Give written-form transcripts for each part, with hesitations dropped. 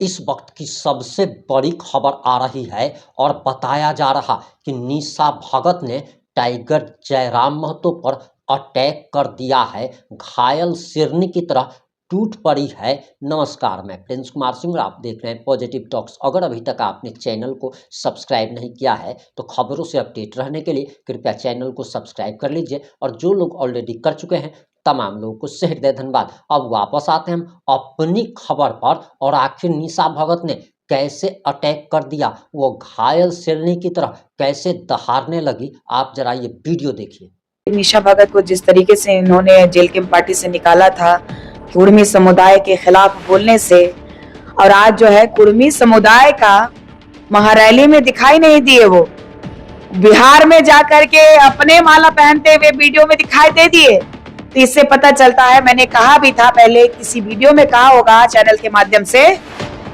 इस वक्त की सबसे बड़ी खबर आ रही है और बताया जा रहा कि निशा भगत ने टाइगर जयराम महतो पर अटैक कर दिया है, घायल शेरनी की तरह टूट पड़ी है। नमस्कार, मैं प्रिंस कुमार सिंह और आप देख रहे हैं पॉजिटिव टॉक्स। अगर अभी तक आपने चैनल को सब्सक्राइब नहीं किया है तो खबरों से अपडेट रहने के लिए कृपया चैनल को सब्सक्राइब कर लीजिए, और जो लोग ऑलरेडी कर चुके हैं तमाम लोगों को हृदय धन्यवाद। अब वापस आते हैं हम अपनी खबर पर, और आखिर निशा भगत ने कैसे अटैक कर दिया, वो घायल शेरनी की तरह कैसे दहाड़ने लगी, आप जरा ये वीडियो देखिए। निशा भगत को जिस तरीके से इन्होंने जेल के पार्टी से निकाला था कुर्मी समुदाय के खिलाफ बोलने से, और आज जो है कुर्मी समुदाय का महारैली में दिखाई नहीं दिए, वो बिहार में जाकर के अपने माला पहनते हुए वीडियो में दिखाई दे दिए। तो इससे पता चलता है, मैंने कहा भी था पहले किसी वीडियो में कहा होगा चैनल के माध्यम से,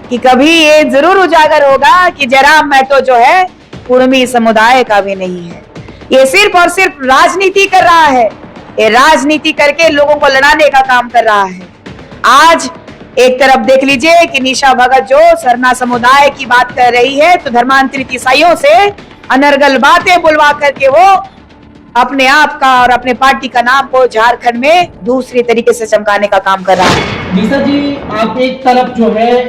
कि कभी ये जरूर उजागर होगा कि जयराम महतो जो है कुर्मी समुदाय का भी नहीं है। ये सिर्फ और सिर्फ राजनीति कर रहा है, ये राजनीति करके लोगों को लड़ाने का काम कर रहा है। आज एक तरफ देख लीजिए कि निशा भगत जो सरना समुदाय की बात कर रही है, तो धर्मांतरित ईसाइयों से अनर्गल बातें बुलवा करके वो अपने आप का और अपने पार्टी का नाम को झारखंड में दूसरी तरीके से चमकाने का काम कर रहा है। निशा जी, आप एक तरफ जो है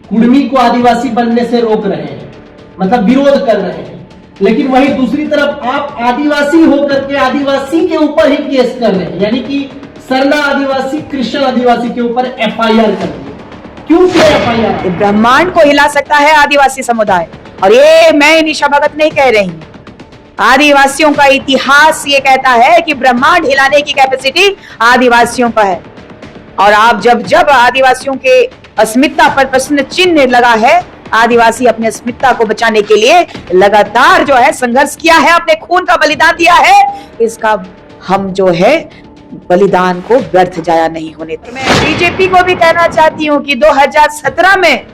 कुर्मी को आदिवासी बनने से रोक रहे हैं, मतलब विरोध कर रहे हैं, लेकिन वहीं दूसरी तरफ आप आदिवासी होकर के आदिवासी के ऊपर ही केस कर रहे हैं, यानी कि सरना आदिवासी क्रिश्चियन आदिवासी के ऊपर एफआईआर कर रहे हैं। क्यों किया एफआईआर? ब्रह्मांड को हिला सकता है आदिवासी समुदाय, और ये मैं निशा भगत नहीं कह रही हूँ। आदिवासियों का इतिहास ये कहता है कि ब्रह्मांड हिलाने की कैपेसिटी आदिवासियों का है। और आप जब आदिवासियों के अस्मिता पर प्रश्न चिन्ह लगा है, आदिवासी अपने अस्मिता को बचाने के लिए लगातार जो है संघर्ष किया है, अपने खून का बलिदान दिया है, इसका हम जो है बलिदान को व्यर्थ जाया नहीं होने देंगे। मैं बीजेपी को भी कहना चाहती हूँ कि 2017 में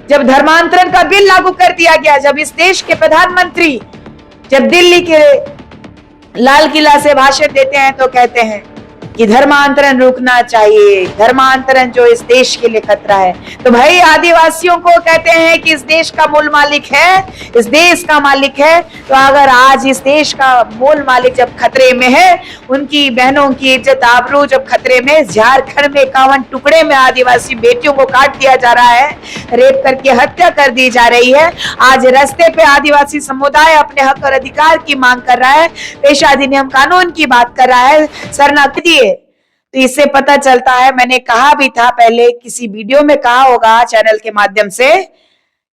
जब धर्मांतरण का बिल लागू कर दिया गया, जब इस देश के प्रधानमंत्री जब दिल्ली के लाल किला से भाषण देते हैं तो कहते हैं कि धर्मांतरण रुकना चाहिए, धर्मांतरण जो इस देश के लिए खतरा है। तो भाई आदिवासियों को कहते हैं कि इस देश का मूल मालिक है, इस देश का मालिक है, तो अगर आज इस देश का मूल मालिक जब खतरे में है, उनकी बहनों की इज्जत आबरू जब खतरे में, झारखंड में 51 टुकड़े में आदिवासी बेटियों को काट दिया जा रहा है, रेप करके हत्या कर दी जा रही है, आज रास्ते पे आदिवासी समुदाय अपने हक और अधिकार की मांग कर रहा है, पेशा अधिनियम कानून की बात कर रहा है, सरना दिए, तो इससे पता चलता है, मैंने कहा भी था पहले किसी वीडियो में कहा होगा चैनल के माध्यम से,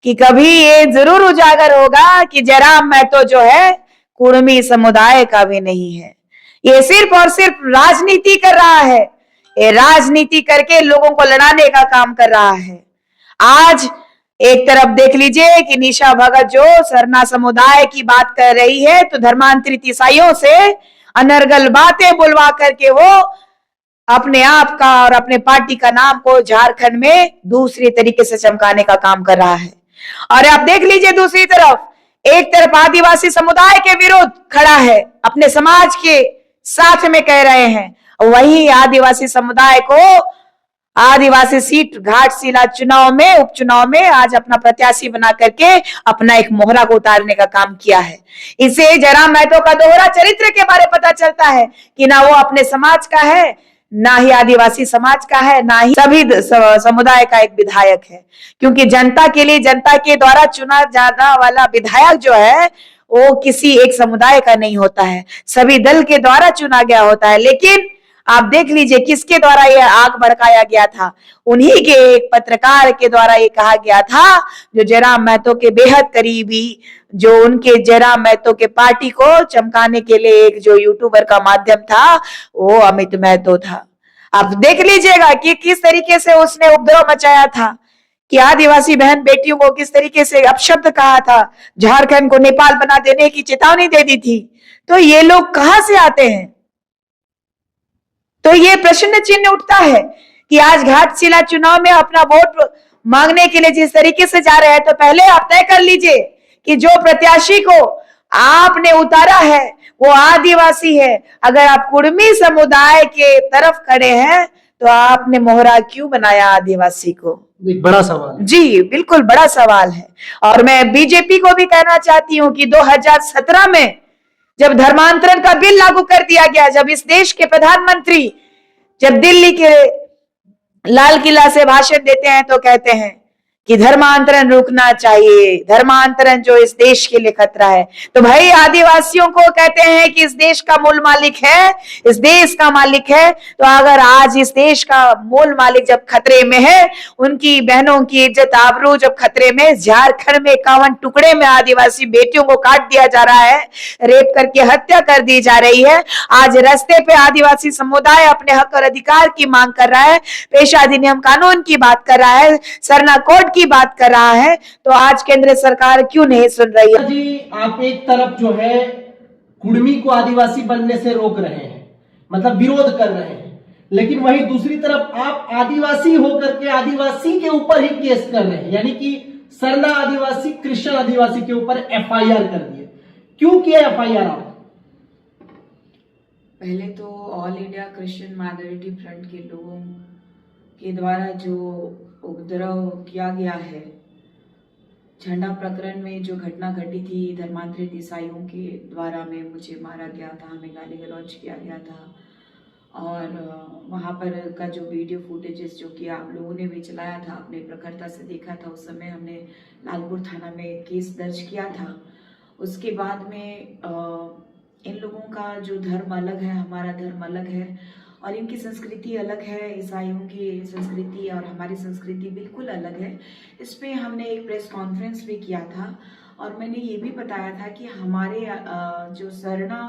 कि कभी ये जरूर उजागर होगा कि जयराम महतो जो है कुर्मी समुदाय का भी नहीं है। ये सिर्फ और सिर्फ राजनीति कर रहा है, ये राजनीति करके लोगों को लड़ाने का काम कर रहा है। आज एक तरफ देख लीजिए कि निशा भगत जो सरना समुदाय की बात कर रही है, तो धर्मांतरित ईसाइयों से अनर्गल बातें बुलवा करके वो अपने आप का और अपने पार्टी का नाम को झारखंड में दूसरी तरीके से चमकाने का काम कर रहा है। और आप देख लीजिए दूसरी तरफ, एक तरफ आदिवासी समुदाय के विरुद्ध खड़ा है, अपने समाज के साथ में कह रहे हैं, वही आदिवासी समुदाय को आदिवासी सीट घाटशिला चुनाव में, उपचुनाव में आज अपना प्रत्याशी बना करके अपना एक मोहरा को उतारने का काम किया है। इससे जयराम महतो का दोहरा चरित्र के बारे पता चलता है कि ना वो अपने समाज का है, ना ही आदिवासी समाज का है, ना ही सभी समुदाय का एक विधायक है। क्योंकि जनता के लिए, जनता के द्वारा चुना जाने वाला विधायक जो है वो किसी एक समुदाय का नहीं होता है, सभी दल के द्वारा चुना गया होता है। लेकिन आप देख लीजिए किसके द्वारा यह आग भड़काया गया था, उन्हीं के एक पत्रकार के द्वारा ये कहा गया था, जो जयराम महतो के बेहद करीबी, जो उनके जयराम महतो के पार्टी को चमकाने के लिए एक जो यूट्यूबर का माध्यम था, वो अमित महतो था। आप देख लीजिएगा कि किस तरीके से उसने उपद्रव मचाया था, कि आदिवासी बहन बेटियों को किस तरीके से अपशब्द कहा था, झारखंड को नेपाल बना देने की चेतावनी दे दी थी। तो ये लोग कहां से आते हैं? तो ये प्रश्न चिन्ह उठता है कि आज घाटशिला चुनाव में अपना वोट मांगने के लिए जिस तरीके से जा रहे हैं, तो पहले आप तय कर लीजिए कि जो प्रत्याशी को आपने उतारा है वो आदिवासी है। अगर आप कुर्मी समुदाय के तरफ खड़े हैं तो आपने मोहरा क्यों बनाया आदिवासी को? एक बड़ा सवाल है। जी बिल्कुल बड़ा सवाल है। और मैं बीजेपी को भी कहना चाहती हूँ कि 2017 में जब धर्मांतरण का बिल लागू कर दिया गया, जब इस देश के प्रधानमंत्री जब दिल्ली के लाल किला से भाषण देते हैं तो कहते हैं कि धर्मांतरण रुकना चाहिए, धर्मांतरण जो इस देश के लिए खतरा है। तो भाई आदिवासियों को कहते हैं कि इस देश का मूल मालिक है, इस देश का मालिक है, तो अगर आज इस देश का मूल मालिक जब खतरे में है, उनकी बहनों की इज्जत आबरू जब खतरे में, झारखंड में 51 टुकड़े में आदिवासी बेटियों को काट दिया जा रहा है, रेप करके हत्या कर दी जा रही है, आज रास्ते पे आदिवासी समुदाय अपने हक और अधिकार की मांग कर रहा है, पेशा अधिनियम कानून की बात कर रहा है, सरना कोड की बात कर रहा है, तो आज केंद्र सरकार क्यों नहीं सुन रही है? जी, आप एक तरफ जो है कुर्मी को आदिवासी बनने से रोक रहे हैं, मतलब विरोध कर रहे हैं, लेकिन वहीं दूसरी तरफ आप आदिवासी होकर के आदिवासी के ऊपर ही केस कर रहे हैं, यानी कि सरना आदिवासी, क्रिश्चियन आदिवासी के ऊपर एफआईआर कर दिए। क्यों किया एफआईआर आप? पहले तो all India Christian minority front के लोगों के द्वारा जो उपद्रव किया गया है, झंडा प्रकरण में जो घटना घटी थी, धर्मांतरित ईसाइयों के द्वारा में मुझे मारा गया था, हमें गाली गलौज किया गया था, और वहाँ पर का जो वीडियो फुटेजेस जो कि आप लोगों ने भी चलाया था, अपने प्रखरता से देखा था, उस समय हमने लालपुर थाना में केस दर्ज किया था। उसके बाद में इन लोगों का जो धर्म अलग है, हमारा धर्म अलग है, और इनकी संस्कृति अलग है, ईसाइयों की संस्कृति और हमारी संस्कृति बिल्कुल अलग है। इस पे हमने एक प्रेस कॉन्फ्रेंस भी किया था और मैंने ये भी बताया था कि हमारे जो सरना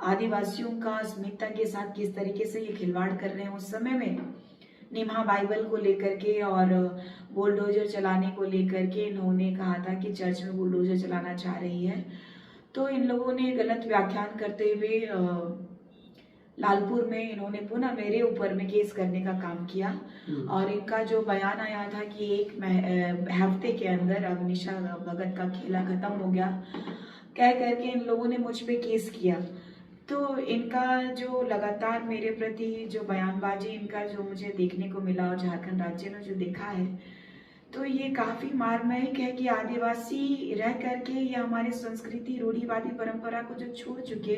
आदिवासियों का अस्मिता के साथ किस तरीके से ये खिलवाड़ कर रहे हैं। उस समय में निम्हा बाइबल को लेकर के और बुलडोजर चलाने को लेकर के इन्होंने कहा था कि चर्च में बुलडोजर चलाना चाह रही है, तो इन लोगों ने गलत व्याख्यान करते हुए लालपुर में इन्होंने पुनः मेरे ऊपर में केस करने का काम किया। और इनका जो बयान आया था कि एक हफ्ते के अंदर अब निशा भगत का खेला खत्म हो गया, कह करके इन लोगों ने मुझ पे केस किया। तो इनका जो लगातार मेरे प्रति जो बयानबाजी इनका जो मुझे देखने को मिला और झारखंड राज्य में जो देखा है, तो ये काफ़ी मार्मिक है कि आदिवासी रह करके ये हमारी संस्कृति, रूढ़िवादी परंपरा को जो छोड़ चुके,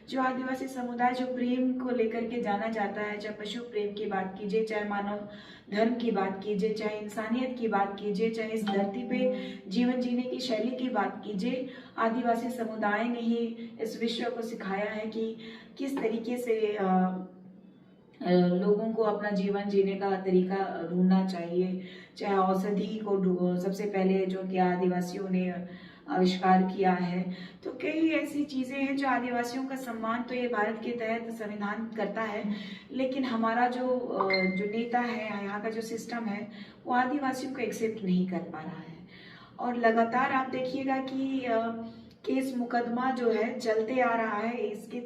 जो आदिवासी समुदाय जो प्रेम को लेकर के जाना जाता है, चाहे पशु प्रेम की बात कीजिए, चाहे मानव धर्म की बात कीजिए, चाहे इंसानियत की बात कीजिए, चाहे इस धरती पे जीवन जीने की शैली की बात कीजिए, आदिवासी समुदाय ने ही इस विश्व को सिखाया है कि किस तरीके से लोगों को अपना जीवन जीने का तरीका ढूंढना चाहिए। चाहे औषधि को सबसे पहले जो कि आदिवासियों ने आविष्कार किया है, तो कई ऐसी चीज़ें हैं जो आदिवासियों का सम्मान तो ये भारत के तहत संविधान करता है, लेकिन हमारा जो नेता है, यहाँ का जो सिस्टम है, वो आदिवासियों को एक्सेप्ट नहीं कर पा रहा है। और लगातार आप देखिएगा कि केस मुकदमा जो है चलते आ रहा है। इसके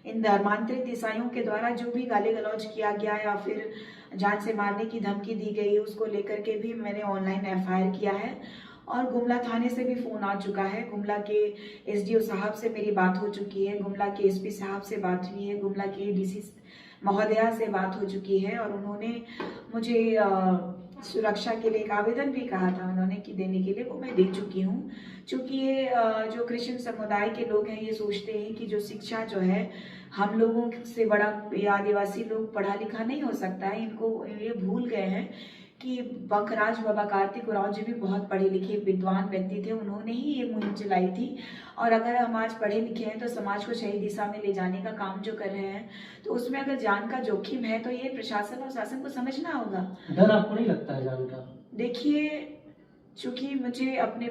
इन धर्मांतरित ईसाइयों के द्वारा जो भी गाली गलौज किया गया या फिर जान से मारने की धमकी दी गई, उसको लेकर के भी मैंने ऑनलाइन एफआईआर किया है और गुमला थाने से भी फ़ोन आ चुका है। गुमला के एसडीओ साहब से मेरी बात हो चुकी है, गुमला के एसपी साहब से बात हुई है, गुमला के डीसी महोदया से बात हो चुकी है और उन्होंने मुझे सुरक्षा के लिए एक आवेदन भी कहा था उन्होंने कि देने के लिए, वो मैं दे चुकी हूँ। क्योंकि ये जो क्रिश्चियन समुदाय के लोग हैं, ये सोचते हैं कि जो शिक्षा जो है हम लोगों से बड़ा ये आदिवासी लोग पढ़ा लिखा नहीं हो सकता है। इनको ये भूल गए हैं कि बखराज बाबा कार्तिक उरांव जी भी बहुत पढ़े लिखे विद्वान व्यक्ति थे, उन्होंने ही ये मुहिम चलाई थी। और अगर हम आज पढ़े लिखे हैं तो समाज को सही दिशा में ले जाने का काम जो कर रहे हैं, तो उसमें अगर जान का जोखिम है तो ये प्रशासन और शासन को समझना होगा। डर आपको नहीं लगता है जान का? देखिए, चूँकि मुझे अपने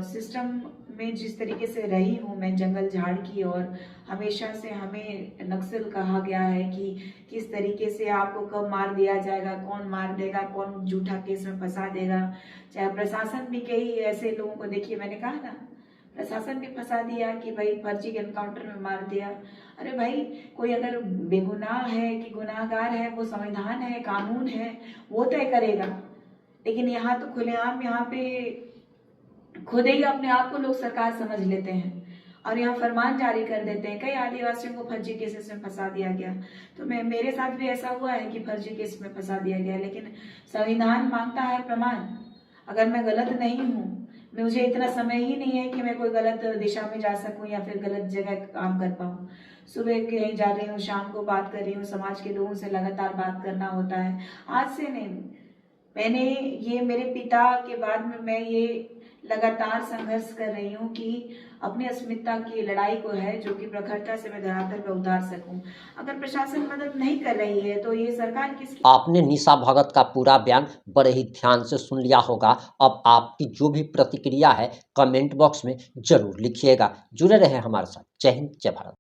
सिस्टम में जिस तरीके से रही हूँ, मैं जंगल झाड़ की, और हमेशा से हमें नक्सल कहा गया है कि किस तरीके से आपको कब मार दिया जाएगा, कौन मार देगा, कौन झूठा केस में फंसा देगा। चाहे प्रशासन भी कई ऐसे लोगों को, देखिए मैंने कहा ना, प्रशासन भी फंसा दिया कि भाई फर्जी एनकाउंटर में मार दिया। अरे भाई, कोई अगर बेगुनाह है कि गुनाहगार है, वो संविधान है, कानून है, वो तय करेगा। लेकिन यहाँ तो खुलेआम यहाँ पे खुद ही अपने आप को लोग सरकार समझ लेते हैं। और यहाँ फरमान जारी कर देते हैं। कई आदिवासियों को फर्जी केसेस में फंसा दिया गया। तो मेरे साथ भी ऐसा हुआ है कि फर्जी केस में फंसा दिया गया, लेकिन संविधान मांगता है प्रमाण। अगर मैं गलत नहीं हूँ, मुझे इतना समय ही नहीं है कि मैं कोई गलत दिशा में जा सकूं या फिर गलत जगह काम कर पाऊं। सुबह कहीं जा रही हूँ, शाम को बात कर रही हूँ, समाज के लोगों से लगातार बात करना होता है। आज से नहीं, मैंने ये मेरे पिता के बाद में मैं ये लगातार संघर्ष कर रही हूँ कि अपनी अस्मिता की लड़ाई को है जो कि प्रखरता से मैं धरातल पर उतार सकूं। अगर प्रशासन मदद नहीं कर रही है तो ये सरकार किसकी? आपने निशा भगत का पूरा बयान बड़े ही ध्यान से सुन लिया होगा। अब आपकी जो भी प्रतिक्रिया है कमेंट बॉक्स में जरूर लिखिएगा। जुड़े रहे हमारे साथ। जय हिंद, जय भारत।